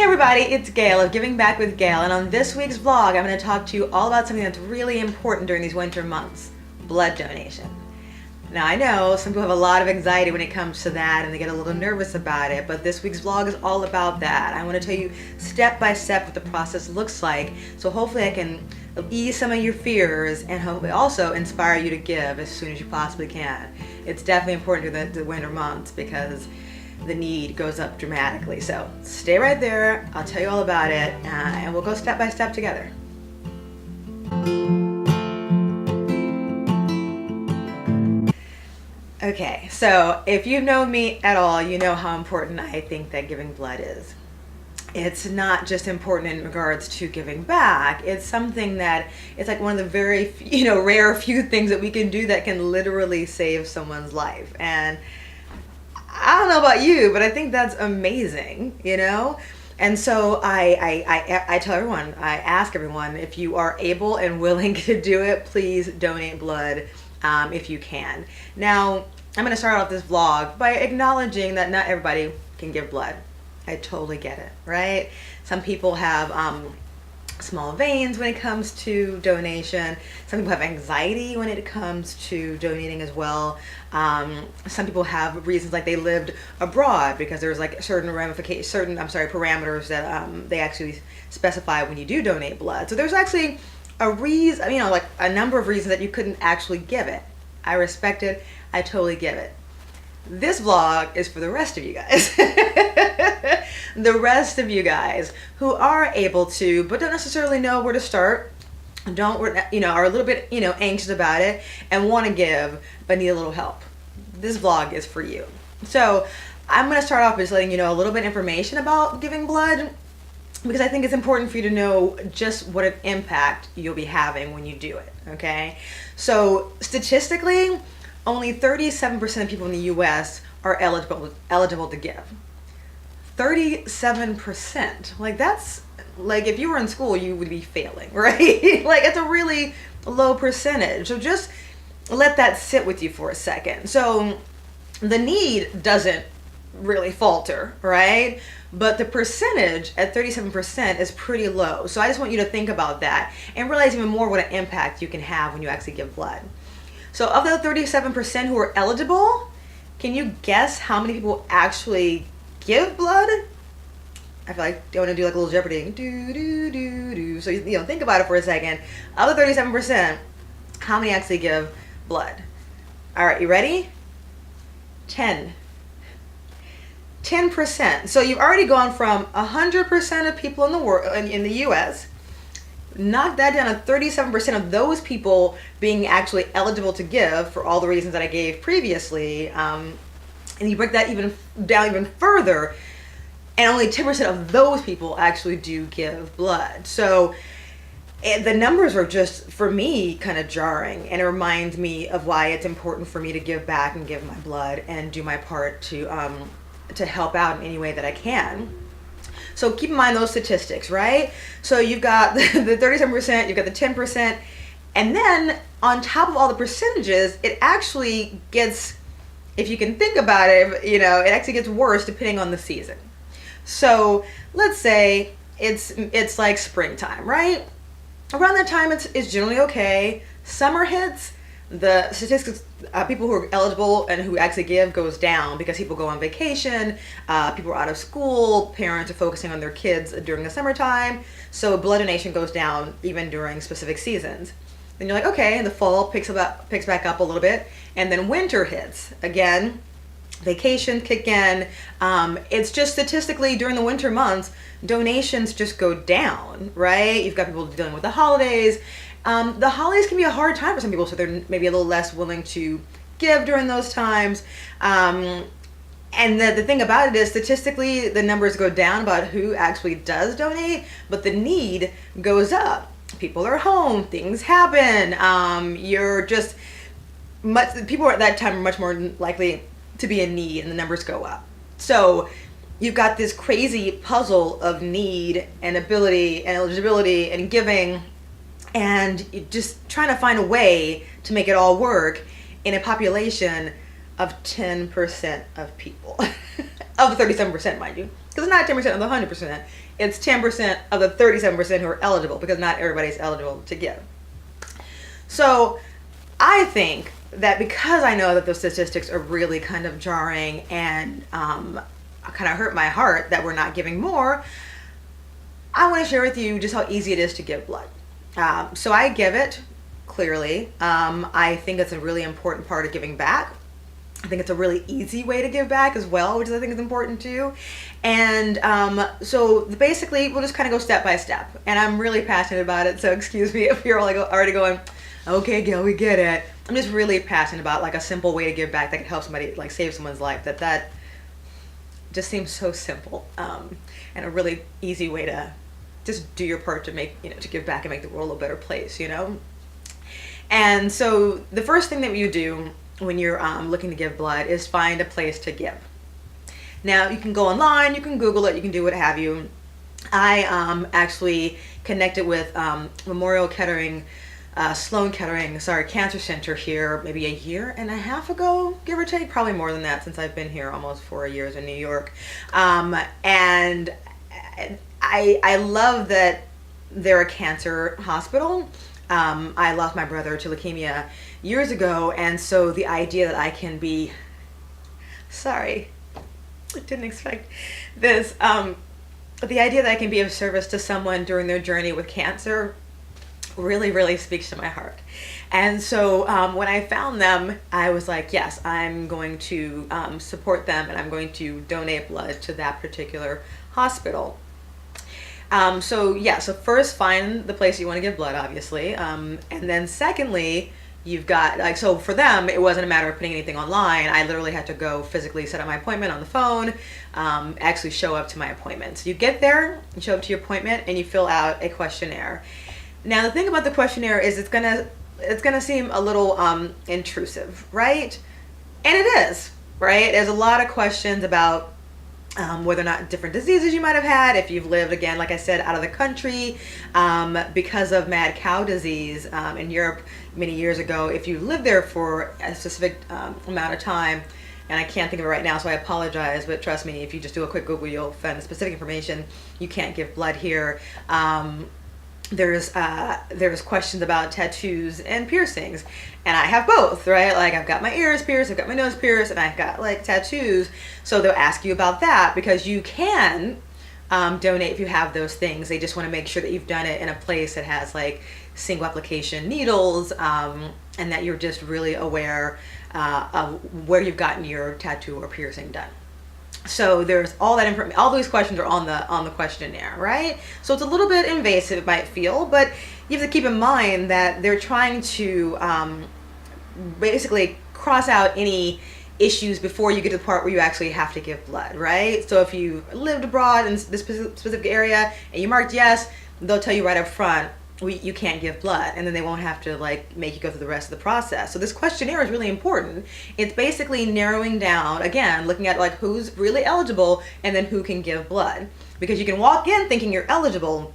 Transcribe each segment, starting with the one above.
Hey everybody, it's Gail of Giving Back with Gail, and on this week's vlog I'm going to talk to you all about something that's really important during these winter months: blood donation. Now I know some people have a lot of anxiety when it comes to that and they get a little nervous about it, but this week's vlog is all about that. I want to tell you step by step what the process looks like, so hopefully I can ease some of your fears and hopefully also inspire you to give as soon as you possibly can. It's definitely important during the winter months because the need goes up dramatically. So stay right there, I'll tell you all about it, and we'll go step by step together. Okay, so if you know me at all, you know how important I think that giving blood is. It's not just important in regards to giving back. It's something that it's like one of the very, rare few things that we can do that can literally save someone's life. And I don't know about you, but I think that's amazing, And so I tell everyone, I ask everyone, if you are able and willing to do it, please donate blood if you can. Now, I'm going to start off this vlog by acknowledging that not everybody can give blood. I totally get it, right? Some people have small veins when it comes to donation. Some people have anxiety when it comes to donating as well. Some people have reasons like they lived abroad because there's like certain parameters that they actually specify when you do donate blood. So there's actually a reason, like a number of reasons that you couldn't actually give it. I respect it. I totally get it. This vlog is for the rest of you guys. The rest of you guys who are able to, but don't necessarily know where to start, are a little bit, anxious about it and want to give, but need a little help. This vlog is for you. So I'm going to start off by just letting you know a little bit of information about giving blood, because I think it's important for you to know just what an impact you'll be having when you do it, okay? So statistically, only 37% of people in the US are eligible to give. 37%. Like, that's like if you were in school, you would be failing, right? Like, it's a really low percentage. So just let that sit with you for a second. So the need doesn't really falter, right? But the percentage at 37% is pretty low. So I just want you to think about that and realize even more what an impact you can have when you actually give blood. So of the 37% who are eligible, can you guess how many people actually give blood? I feel like I want to do like a little Jeopardy. Do, do, do, do. So, think about it for a second. Of the 37%, how many actually give blood? All right, you ready? 10%. So you've already gone from 100% of people in the world, in the US, knock that down to 37% of those people being actually eligible to give for all the reasons that I gave previously, and you break that down even further, and only 10% of those people actually do give blood. So the numbers are just, for me, kind of jarring, and it reminds me of why it's important for me to give back and give my blood and do my part to help out in any way that I can. So keep in mind those statistics, right? So you've got the 37%, you've got the 10%, and then on top of all the percentages, it actually gets, if you can think about it, it actually gets worse depending on the season. So let's say it's like springtime, right? Around that time, it's generally okay. Summer hits, the statistics, people who are eligible and who actually give goes down because people go on vacation, people are out of school, parents are focusing on their kids during the summertime, so blood donation goes down even during specific seasons. Then you're like, okay, and the fall picks back up a little bit, and then winter hits. Again, vacations kick in. It's just statistically during the winter months, donations just go down, right? You've got people dealing with the holidays. The holidays can be a hard time for some people, so they're maybe a little less willing to give during those times. And the thing about it is, statistically, the numbers go down about who actually does donate, but the need goes up. People are home, things happen. People at that time are much more likely to be in need, and the numbers go up. So you've got this crazy puzzle of need and ability and eligibility and giving, and you're just trying to find a way to make it all work in a population of 10% of people. Of the 37%, mind you. Because it's not 10% of the 100%. It's 10% of the 37% who are eligible, because not everybody's eligible to give. So I think that because I know that those statistics are really kind of jarring and kind of hurt my heart that we're not giving more, I want to share with you just how easy it is to give blood. So I give it, clearly. I think it's a really important part of giving back. I think it's a really easy way to give back as well, which I think is important too. And so basically, we'll just kind of go step by step. And I'm really passionate about it, so excuse me if you're like already going, okay, Gail, we get it. I'm just really passionate about like a simple way to give back that can help somebody, like save someone's life. That just seems so simple, and a really easy way to just do your part to make, to give back and make the world a better place, And so the first thing that you do when you're looking to give blood is find a place to give. Now you can go online, you can Google it, you can do what have you. I actually connected with Memorial Kettering, Sloan Kettering, Cancer Center here maybe a year and a half ago, give or take, probably more than that since I've been here almost 4 years in New York. And I love that they're a cancer hospital. I lost my brother to leukemia years ago, and so the idea that I can be, I didn't expect this, but the idea that I can be of service to someone during their journey with cancer really, really speaks to my heart. And so when I found them, I was like, yes, I'm going to support them, and I'm going to donate blood to that particular hospital. So first find the place you want to give blood, obviously. And then secondly, you've got, so for them, it wasn't a matter of putting anything online. I literally had to go physically set up my appointment on the phone, actually show up to my appointment. So you get there, you show up to your appointment, and you fill out a questionnaire. Now, the thing about the questionnaire is it's gonna seem a little intrusive, right? And it is, right? There's a lot of questions about whether or not different diseases you might have had, if you've lived, again, like I said, out of the country because of mad cow disease in Europe many years ago. If you lived there for a specific amount of time, and I can't think of it right now, so I apologize, but trust me, if you just do a quick Google, you'll find the specific information. You can't give blood here. There's questions about tattoos and piercings, and I have both, right? Like I've got my ears pierced, I've got my nose pierced, and I've got like tattoos. So they'll ask you about that because you can donate if you have those things. They just want to make sure that you've done it in a place that has like single application needles, and that you're just really aware of where you've gotten your tattoo or piercing done. So there's all that information. All these questions are on the questionnaire, right? So it's a little bit invasive, it might feel, but you have to keep in mind that they're trying to basically cross out any issues before you get to the part where you actually have to give blood, right? So if you lived abroad in this specific area and you marked yes, they'll tell you right up front, you can't give blood, and then they won't have to like make you go through the rest of the process. So this questionnaire is really important. It's basically narrowing down, again, looking at like who's really eligible and then who can give blood, because you can walk in thinking you're eligible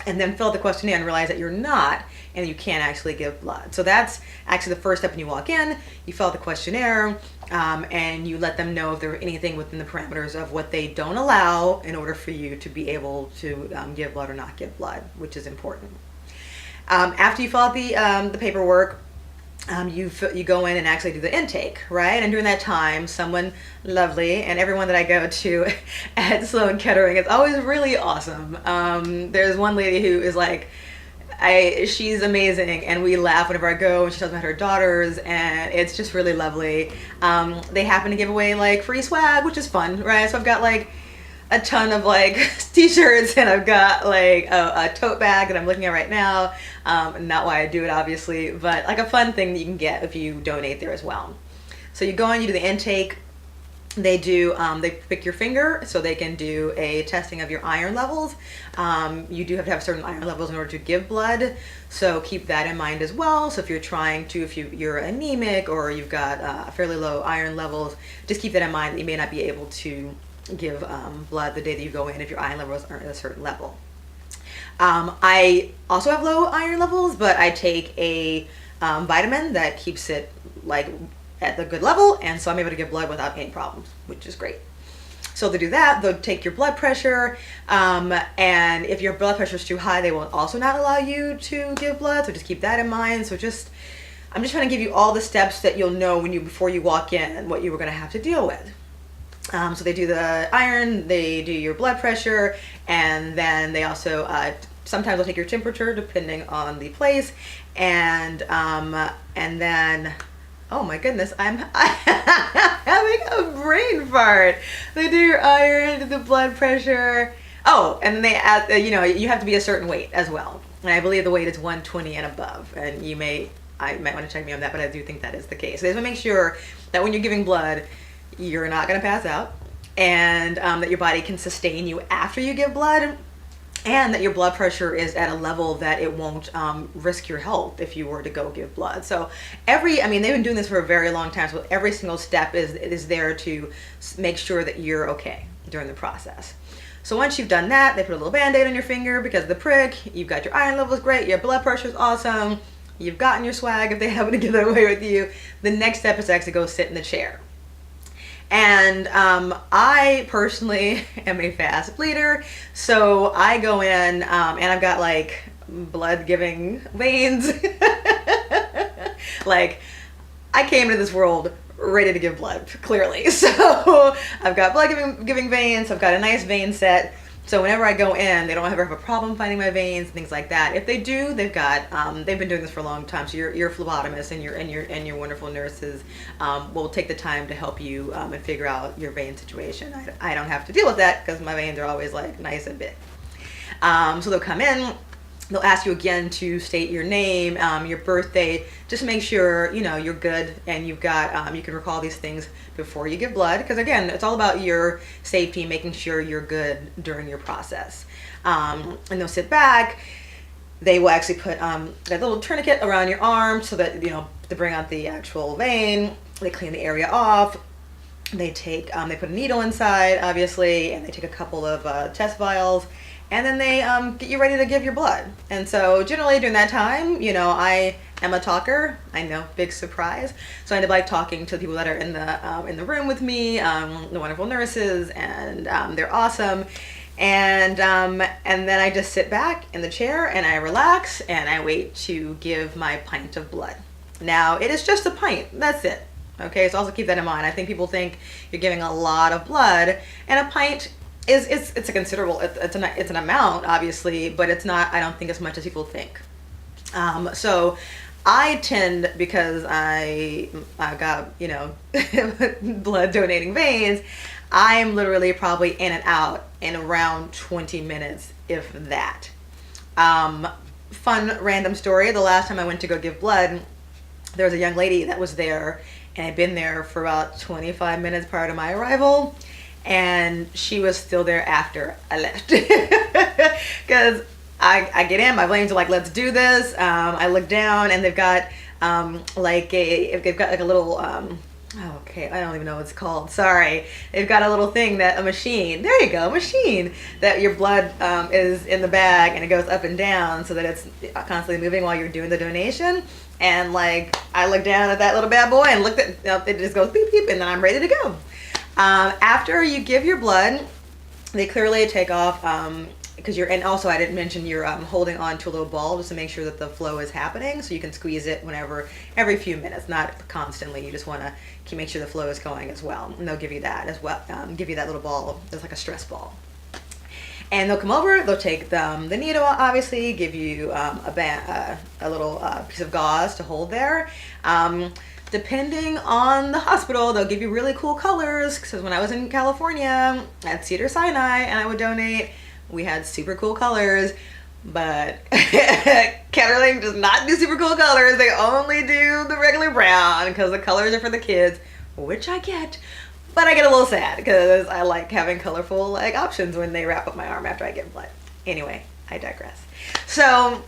and then fill out the questionnaire and realize that you're not, and you can't actually give blood. So that's actually the first step. When you walk in, you fill out the questionnaire, and you let them know if there's anything within the parameters of what they don't allow in order for you to be able to give blood or not give blood, which is important. After you fill out the paperwork, you go in and actually do the intake, right? And during that time, someone lovely, and everyone that I go to at Sloan Kettering is always really awesome. There's one lady who is like, she's amazing, and we laugh whenever I go, and she tells me about her daughters, and it's just really lovely. They happen to give away like free swag, which is fun, right? So I've got like a ton of like t-shirts, and I've got like a tote bag that I'm looking at right now. Not why I do it, obviously, but like a fun thing that you can get if you donate there as well. So you go in, you do the intake. They pick your finger so they can do a testing of your iron levels. You do have to have certain iron levels in order to give blood, so keep that in mind as well. So if you're anemic or you've got fairly low iron levels, just keep that in mind that you may not be able to give blood the day that you go in if your iron levels aren't at a certain level. I also have low iron levels, but I take a vitamin that keeps it like at the good level, and so I'm able to give blood without any problems, which is great. So to do that, they'll take your blood pressure, and if your blood pressure is too high, they will also not allow you to give blood. So just keep that in mind. So I'm just trying to give you all the steps that you'll know before you walk in and what you were going to have to deal with. So they do the iron, they do your blood pressure, and then they also sometimes they'll take your temperature depending on the place, and then, oh my goodness, I'm having a brain fart. They do your iron, the blood pressure. Oh, and they add, you have to be a certain weight as well. And I believe the weight is 120 and above. And I might want to check me on that, but I do think that is the case. So they just want to make sure that when you're giving blood, you're not going to pass out, and that your body can sustain you after you give blood, and that your blood pressure is at a level that it won't risk your health if you were to go give blood. So they've been doing this for a very long time, so every single step is there to make sure that you're okay during the process. So once you've done that, they put a little band-aid on your finger because of the prick. You've got your iron levels great, your blood pressure is awesome, you've gotten your swag if they happen to give that away with you. The next step is to actually go sit in the chair. And I personally am a fast bleeder, so I go in and I've got like blood giving veins. Like, I came into this world ready to give blood, clearly. So I've got blood giving veins, I've got a nice vein set. So whenever I go in, they don't ever have a problem finding my veins and things like that. If they do, they've been doing this for a long time. So your phlebotomist and your wonderful nurses will take the time to help you and figure out your vein situation. I don't have to deal with that because my veins are always like nice and big. So they'll come in. They'll ask you again to state your name, your birthday, just make sure you're good and you've got you can recall these things before you give blood, because again, it's all about your safety, making sure you're good during your process. And they'll sit back. They will actually put that little tourniquet around your arm so that to bring out the actual vein. They clean the area off. They take they put a needle inside, obviously, and they take a couple of test vials. And then they get you ready to give your blood. And so generally during that time, I am a talker. I know, big surprise. So I end up like talking to the people that are in the room with me, the wonderful nurses, and they're awesome. And then I just sit back in the chair and I relax and I wait to give my pint of blood. Now it is just a pint. That's it. Okay, so also keep that in mind. I think people think you're giving a lot of blood, and a pint it's a considerable, it's an amount, obviously, but it's not, I don't think, as much as people think. So I tend, because I got blood donating veins, I'm literally probably in and out in around 20 minutes, if that. Fun random story, the last time I went to go give blood, there was a young lady that was there and had been there for about 25 minutes prior to my arrival. And she was still there after I left. Because I get in, my veins are like, let's do this. I look down and they've got like a little, okay, I don't even know what it's called. Sorry. They've got a little thing a machine that your blood is in the bag and it goes up and down so that it's constantly moving while you're doing the donation. And like, I look down at that little bad boy and looked at, it just goes beep, beep, and then I'm ready to go. After you give your blood, they clearly take off, and also I didn't mention you're holding on to a little ball just to make sure that the flow is happening, so you can squeeze it every few minutes, not constantly. You just want to make sure the flow is going as well, and they'll give you that as well, give you that little ball. It's like a stress ball. And they'll come over, they'll take the needle, obviously, give you a little piece of gauze to hold there. Depending on the hospital, they'll give you really cool colors. Because when I was in California at Cedars-Sinai and I would donate, we had super cool colors. But Ketterling does not do super cool colors. They only do the regular brown because the colors are for the kids, which I get. But I get a little sad because I like having colorful like options when they wrap up my arm after I give blood. Anyway, I digress. So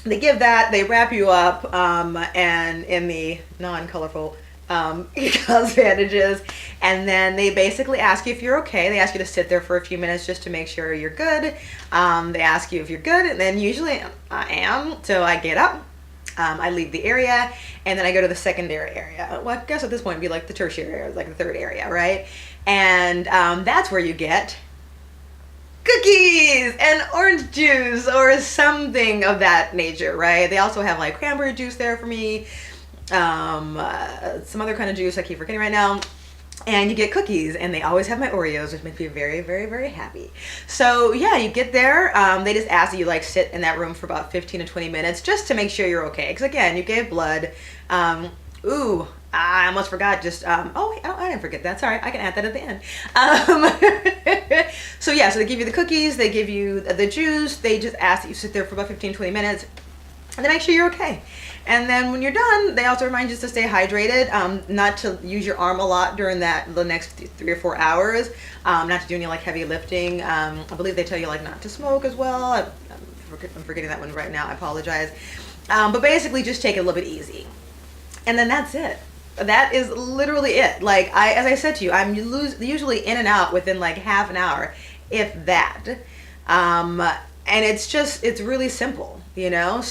they give that, they wrap you up, and in the non-colorful gauze bandages, and then they basically ask you if you're okay. They ask you to sit there for a few minutes just to make sure you're good. They ask you if you're good, and then usually I am, so I get up, I leave the area, and then I go to the secondary area. Well, I guess at this point it'd be like the tertiary area, like the third area, right? And that's where you get cookies and orange juice or something of that nature, right? They also have like cranberry juice there for me, some other kind of juice I keep forgetting right now. And you get cookies, and they always have my Oreos, which makes me very, very, very happy. So yeah, you get there. They just ask that you like sit in that room for about 15 to 20 minutes just to make sure you're okay. Because again, you gave blood. Ooh, I almost forgot. I didn't forget that. Sorry, I can add that at the end. So yeah, so they give you the cookies, they give you the juice. They just ask that you sit there for about 15, 20 minutes, and they make sure you're okay. And then when you're done, they also remind you to stay hydrated, not to use your arm a lot during the next 3 or 4 hours, not to do any like heavy lifting. I believe they tell you like not to smoke as well. I'm forgetting that one right now. I apologize. But basically just take it a little bit easy. And then that's it. That is literally it. Like as I said to you, I'm usually in and out within like half an hour, if that. And it's really simple, you know?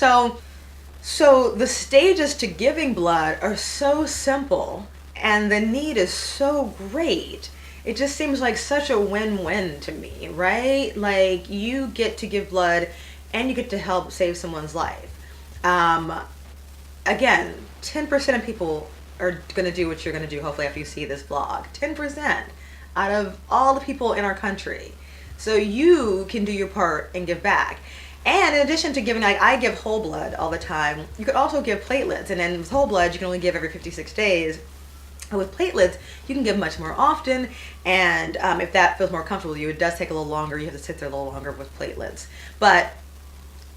So the stages to giving blood are so simple, and the need is so great. It just seems like such a win-win to me, right? Like you get to give blood and you get to help save someone's life. Again, 10% of people are going to do what you're going to do, hopefully, after you see this vlog. 10% out of all the people in our country. So you can do your part and give back. And in addition to giving, like I give whole blood all the time, you could also give platelets. And then with whole blood, you can only give every 56 days. And with platelets, you can give much more often. And if that feels more comfortable with you, it does take a little longer. You have to sit there a little longer with platelets. But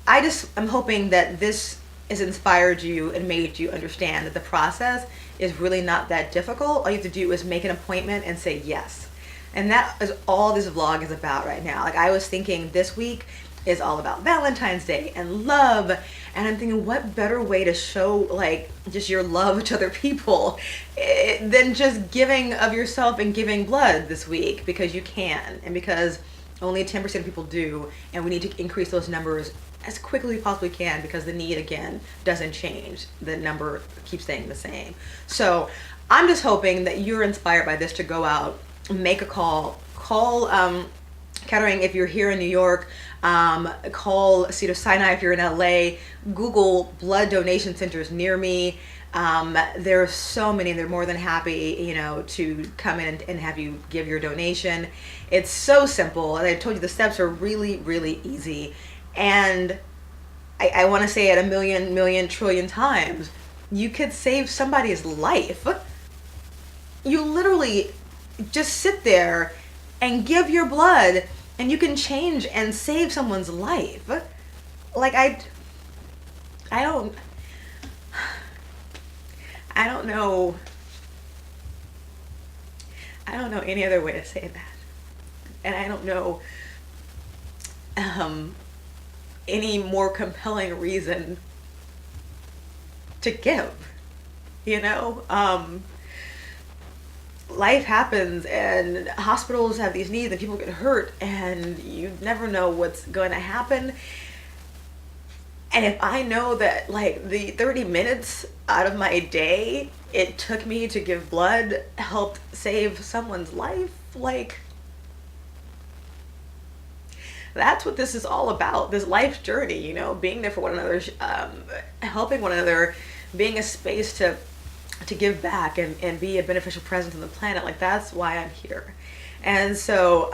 I'm hoping that this has inspired you and made you understand that the process is really not that difficult. All you have to do is make an appointment and say yes. And that is all this vlog is about right now. Like I was thinking this week is all about Valentine's Day and love, and I'm thinking what better way to show like just your love to other people than just giving of yourself and giving blood this week, because you can, and because only 10% of people do, and we need to increase those numbers as quickly as we possibly can, because the need again doesn't change, the number keeps staying the same. So I'm just hoping that you're inspired by this to go out, make a call Kettering if you're here in New York, call Cedars-Sinai if you're in LA, Google blood donation centers near me. There are so many, they're more than happy, you know, to come in and have you give your donation. It's so simple. And I told you the steps are really, really easy. And I want to say it a million, trillion times. You could save somebody's life. You literally just sit there and give your blood, and you can change and save someone's life. Like I don't know any other way to say that. And I don't know any more compelling reason to give, you know? Life happens, and hospitals have these needs, and people get hurt, and you never know what's going to happen. And if I know that like the 30 minutes out of my day it took me to give blood helped save someone's life, like that's what this is all about, this life journey, you know, being there for one another, helping one another, being a space to give back and be a beneficial presence on the planet. Like that's why I'm here. And so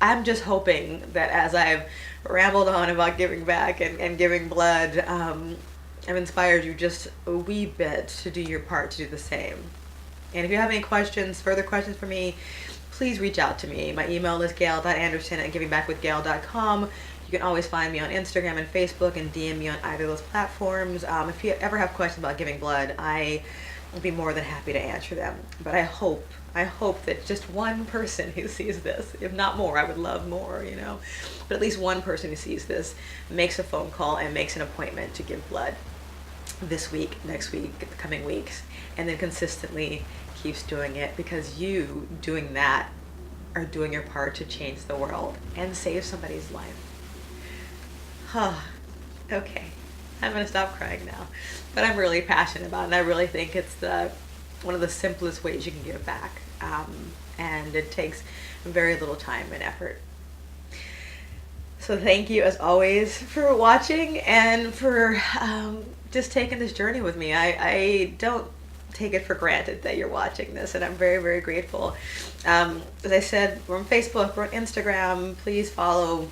I'm just hoping that as I've rambled on about giving back and giving blood, I've inspired you just a wee bit to do your part to do the same. And if you have any questions, further questions for me, please reach out to me. My email is gail.anderson@givingbackWithGail.com. You can always find me on Instagram and Facebook and DM me on either of those platforms. If you ever have questions about giving blood, I will be more than happy to answer them. But I hope that just one person who sees this, if not more, I would love more, you know, but at least one person who sees this makes a phone call and makes an appointment to give blood this week, next week, the coming weeks, and then consistently keeps doing it, because you doing that are doing your part to change the world and save somebody's life. Okay. I'm gonna stop crying now. But I'm really passionate about it, and I really think it's one of the simplest ways you can give back. And it takes very little time and effort. So thank you as always for watching and for just taking this journey with me. I don't take it for granted that you're watching this, and I'm very, very grateful. As I said, we're on Facebook, we're on Instagram. Please follow,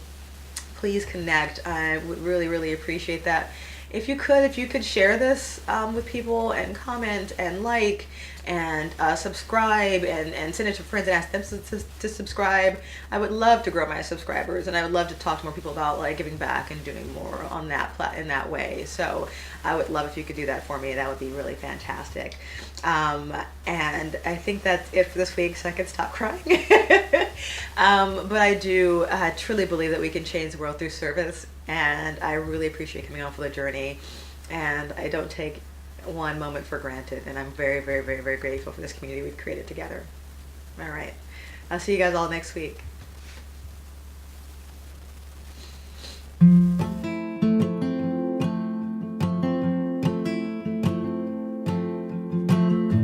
please connect. I would really, really appreciate that. If you could share this with people and comment and like and subscribe and send it to friends and ask them to subscribe. I would love to grow my subscribers, and I would love to talk to more people about like giving back and doing more on that in that way. So I would love if you could do that for me. That would be really fantastic. And I think that's it for this week, so I can stop crying. But I do truly believe that we can change the world through service, and I really appreciate coming on for the journey. And I don't take one moment for granted, and I'm very, very, very, very grateful for this community we've created together. All right. I'll see you guys all next week.